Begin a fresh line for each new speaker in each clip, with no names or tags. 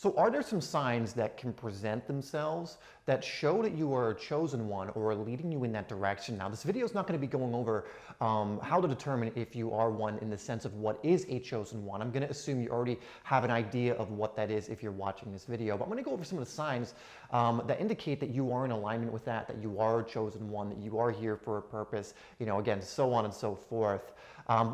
So are there some signs that can present themselves that show that you are a chosen one or are leading you in that direction? Now, this video is not going to be going over how to determine if you are one in the sense of what is a chosen one. I'm going to assume you already have an idea of what that is if you're watching this video. But I'm going to go over some of the signs that indicate that you are in alignment with that you are a chosen one, that you are here for a purpose, again, so on and so forth.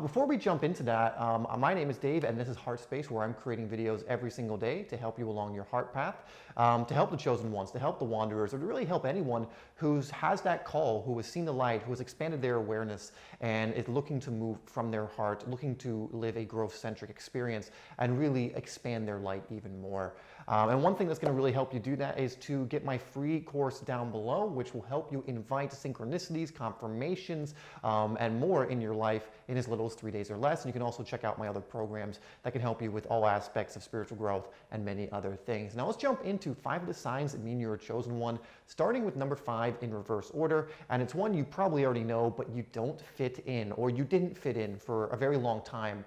Before we jump into that, my name is Dave and this is HeartSpace, where I'm creating videos every single day to help you along your heart path, to help the chosen ones, to help the wanderers, or to really help anyone who has that call, who has seen the light, who has expanded their awareness and is looking to move from their heart, looking to live a growth-centric experience and really expand their light even more. And one thing that's going to really help you do that is to get my free course down below, which will help you invite synchronicities, confirmations, and more in your life in as little as 3 days or less. And you can also check out my other programs that can help you with all aspects of spiritual growth and many other things. Now let's jump into 5 of the signs that mean you're a chosen one, starting with number 5 in reverse order. And it's one you probably already know, but you don't fit in, or you didn't fit in for a very long time.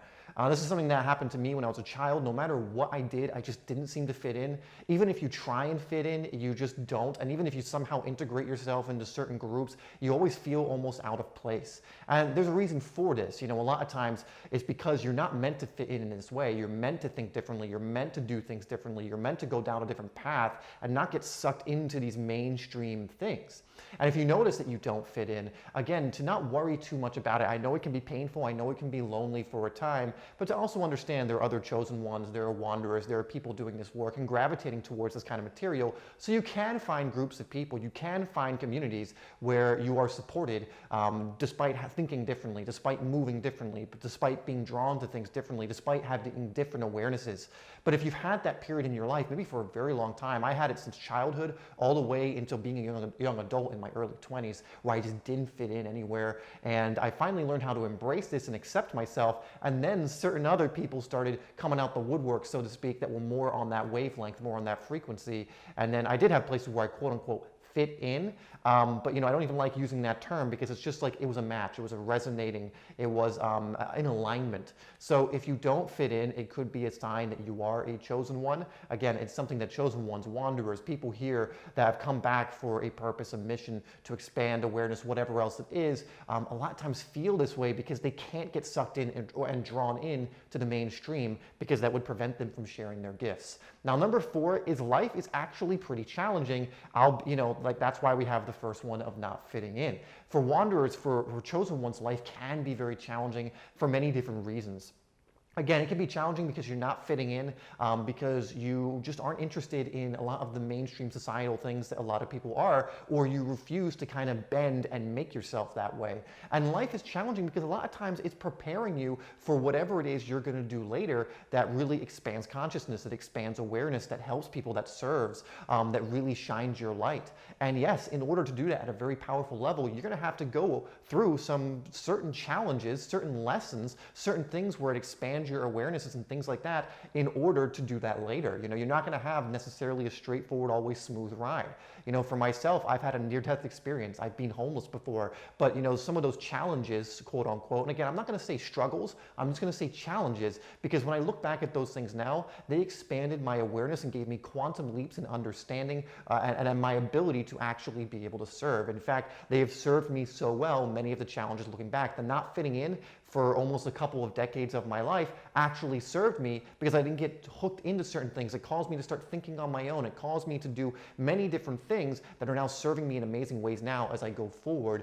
This is something that happened to me when I was a child. No matter what I did, I just didn't seem to fit in. Even if you try and fit in, you just don't. And even if you somehow integrate yourself into certain groups, you always feel almost out of place. And there's a reason for this. A lot of times it's because you're not meant to fit in this way. You're meant to think differently. You're meant to do things differently. You're meant to go down a different path and not get sucked into these mainstream things. And if you notice that you don't fit in, again, to not worry too much about it. I know it can be painful. I know it can be lonely for a time, but to also understand there are other chosen ones, there are wanderers, there are people doing this work and gravitating towards this kind of material. So you can find groups of people, you can find communities where you are supported despite thinking differently, despite moving differently, but despite being drawn to things differently, despite having different awarenesses. But if you've had that period in your life, maybe for a very long time, I had it since childhood all the way until being a young adult in my early 20s, where I just didn't fit in anywhere. And I finally learned how to embrace this and accept myself. And then certain other people started coming out the woodwork, so to speak, that were more on that wavelength, more on that frequency. And then I did have places where I quote unquote fit in, but I don't even like using that term because it's just like it was a match, it was a resonating, it was in alignment. So if you don't fit in, it could be a sign that you are a chosen one. Again, it's something that chosen ones, wanderers, people here that have come back for a purpose, a mission to expand awareness, whatever else it is, a lot of times feel this way because they can't get sucked in and drawn in to the mainstream, because that would prevent them from sharing their gifts. Now, number 4 is life is actually pretty challenging. That's why we have the first one of not fitting in. For wanderers, for chosen ones, life can be very challenging for many different reasons. Again, it can be challenging because you're not fitting in, because you just aren't interested in a lot of the mainstream societal things that a lot of people are, or you refuse to kind of bend and make yourself that way. And life is challenging because a lot of times it's preparing you for whatever it is you're going to do later that really expands consciousness, that expands awareness, that helps people, that serves, that really shines your light. And yes, in order to do that at a very powerful level, you're going to have to go through some certain challenges, certain lessons, certain things where it expands your awarenesses and things like that in order to do that later. You're not going to have necessarily a straightforward, always smooth ride. For myself, I've had a near-death experience. I've been homeless before, but some of those challenges, quote unquote, and again, I'm not going to say struggles, I'm just going to say challenges, because when I look back at those things now, they expanded my awareness and gave me quantum leaps in understanding and my ability to actually be able to serve. In fact, they have served me so well, many of the challenges looking back, the not fitting in for almost a couple of decades of my life actually served me, because I didn't get hooked into certain things. It caused me to start thinking on my own. It caused me to do many different things that are now serving me in amazing ways now as I go forward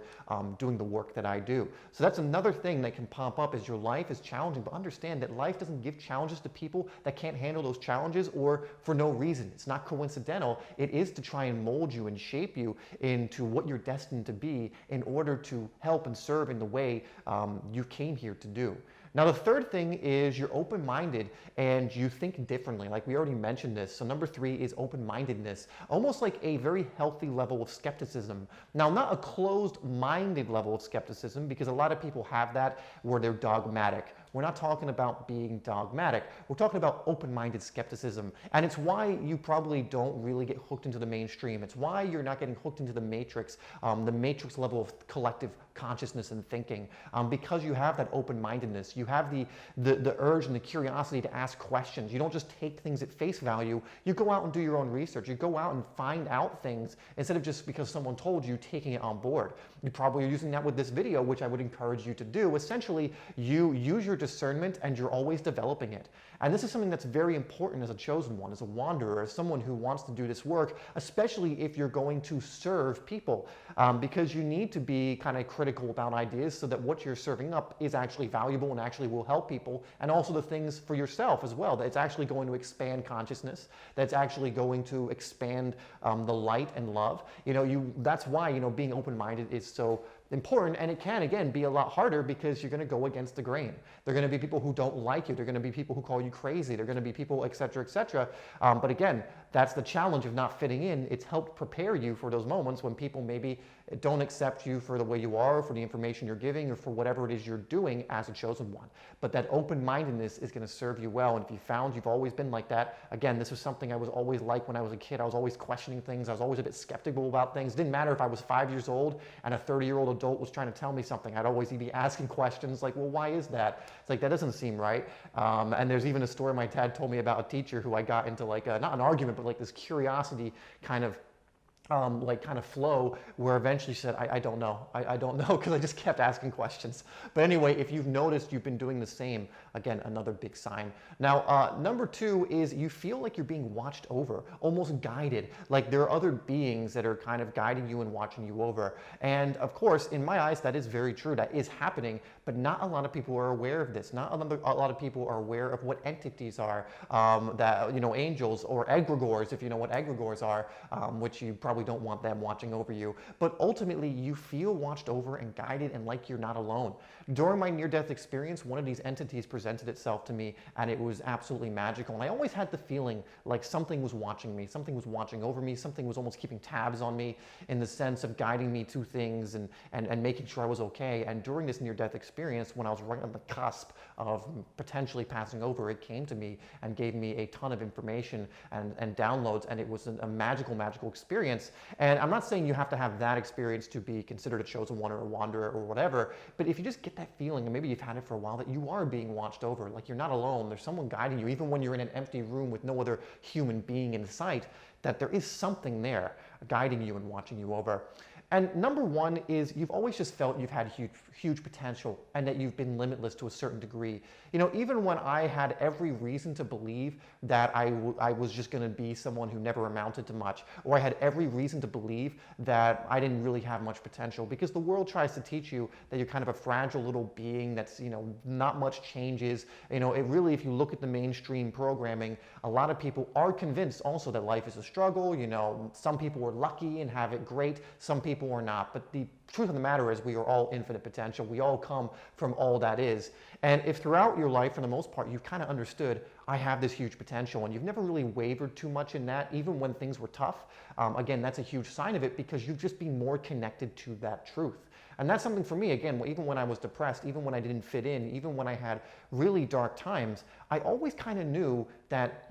doing the work that I do. So that's another thing that can pop up, is your life is challenging, but understand that life doesn't give challenges to people that can't handle those challenges or for no reason. It's not coincidental. It is to try and mold you and shape you into what you're destined to be in order to help and serve in the way you came here to do. Now, the third thing is you're open-minded and you think differently. Like we already mentioned this. So number 3 is open-mindedness, almost like a very healthy level of skepticism. Now, not a closed-minded level of skepticism, because a lot of people have that where they're dogmatic, We're not talking about being dogmatic. We're talking about open-minded skepticism. And it's why you probably don't really get hooked into the mainstream. It's why you're not getting hooked into the matrix level of collective consciousness and thinking, because you have that open-mindedness. You have the urge and the curiosity to ask questions. You don't just take things at face value. You go out and do your own research. You go out and find out things instead of just because someone told you, taking it on board. You probably are using that with this video, which I would encourage you to do. Essentially, you use your discernment and you're always developing it. And this is something that's very important as a chosen one, as a wanderer, as someone who wants to do this work, especially if you're going to serve people, because you need to be kind of critical about ideas so that what you're serving up is actually valuable and actually will help people, and also the things for yourself as well, that it's actually going to expand consciousness, that's actually going to expand the light and love. That's why, being open-minded is so important, and it can, again, be a lot harder because you're going to go against the grain. There are going to be people who don't like you. There are going to be people who call you crazy. There are going to be people, et cetera, et cetera. But again, that's the challenge of not fitting in. It's helped prepare you for those moments when people maybe don't accept you for the way you are, for the information you're giving, or for whatever it is you're doing as a chosen one. But that open-mindedness is going to serve you well. And if you found you've always been like that, again, this was something I was always like when I was a kid. I was always questioning things. I was always a bit skeptical about things. It didn't matter if I was 5 years old and a 30-year-old adult was trying to tell me something. I'd always be asking questions like, well, why is that? It's like, that doesn't seem right. And there's even a story my dad told me about a teacher who I got into like, not an argument, but like this curiosity kind of flow, where eventually she said, I don't know. I don't know, because I just kept asking questions. But anyway, if you've noticed you've been doing the same, again, another big sign. Now, number 2 is you feel like you're being watched over, almost guided. Like there are other beings that are kind of guiding you and watching you over. And of course, in my eyes, that is very true. That is happening, but not a lot of people are aware of this. Not a lot of people are aware of what entities are, angels or egregores, if you know what egregores are, which you probably don't want them watching over you. But ultimately, you feel watched over and guided and like you're not alone. During my near-death experience, one of these entities presented itself to me, and it was absolutely magical. And I always had the feeling like something was watching me, something was watching over me, something was almost keeping tabs on me in the sense of guiding me to things and making sure I was okay. And during this near-death experience, when I was right on the cusp of potentially passing over, it came to me and gave me a ton of information and downloads, and it was a magical, magical experience. And I'm not saying you have to have that experience to be considered a chosen one or a wanderer or whatever, but if you just get that feeling, and maybe you've had it for a while, that you are being watched over, like you're not alone, there's someone guiding you, even when you're in an empty room with no other human being in sight, that there is something there guiding you and watching you over. And number 1 is you've always just felt you've had huge potential and that you've been limitless to a certain degree. Even when I had every reason to believe that I was just going to be someone who never amounted to much, or I had every reason to believe that I didn't really have much potential, because the world tries to teach you that you're kind of a fragile little being that's, not much changes. It really, if you look at the mainstream programming, a lot of people are convinced also that life is a struggle. Some people are lucky and have it great. Some people are not. But the truth of the matter is we are all infinite potential. We all come from all that is. And if throughout your life, for the most part, you've kind of understood, I have this huge potential, and you've never really wavered too much in that, even when things were tough, again, that's a huge sign of it, because you've just been more connected to that truth. And that's something for me, again, even when I was depressed, even when I didn't fit in, even when I had really dark times, I always kind of knew that,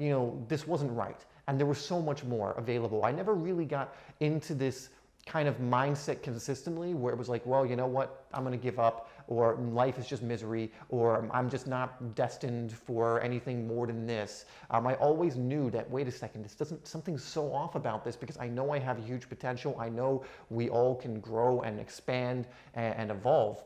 this wasn't right. And there was so much more available. I never really got into this kind of mindset consistently where it was like, well, you know what, I'm going to give up, or life is just misery, or I'm just not destined for anything more than this. I always knew that, wait a second, something's so off about this, because I know I have huge potential. I know we all can grow and expand and evolve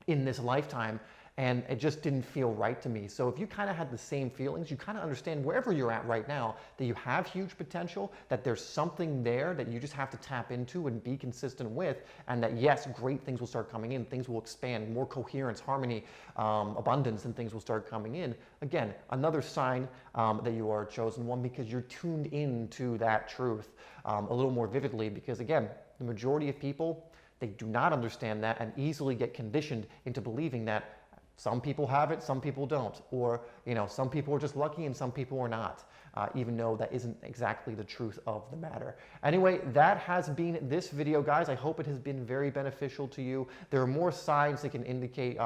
in this lifetime. And it just didn't feel right to me. So if you kind of had the same feelings, you kind of understand wherever you're at right now, that you have huge potential, that there's something there that you just have to tap into and be consistent with, and that yes, great things will start coming in, things will expand, more coherence, harmony, abundance, and things will start coming in. Again, another sign that you are a chosen one, because you're tuned into that truth a little more vividly, because again, the majority of people, they do not understand that and easily get conditioned into believing that some people have it, some people don't. Or, some people are just lucky and some people are not. even though that isn't exactly the truth of the matter. Anyway, that has been this video, guys. I hope it has been very beneficial to you. There are more signs that can indicate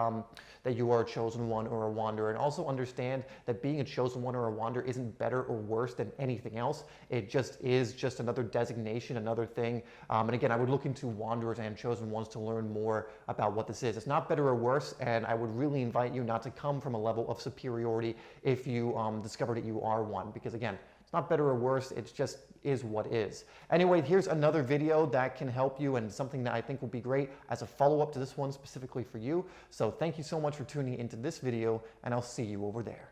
that you are a chosen one or a wanderer, and also understand that being a chosen one or a wanderer isn't better or worse than anything else. It just is just another designation, another thing. And again, I would look into wanderers and chosen ones to learn more about what this is. It's not better or worse, and I would really invite you not to come from a level of superiority if you discover that you are one, because again, it's not better or worse, it just is what is. Anyway, here's another video that can help you and something that I think will be great as a follow-up to this one specifically for you. So thank you so much for tuning into this video, and I'll see you over there.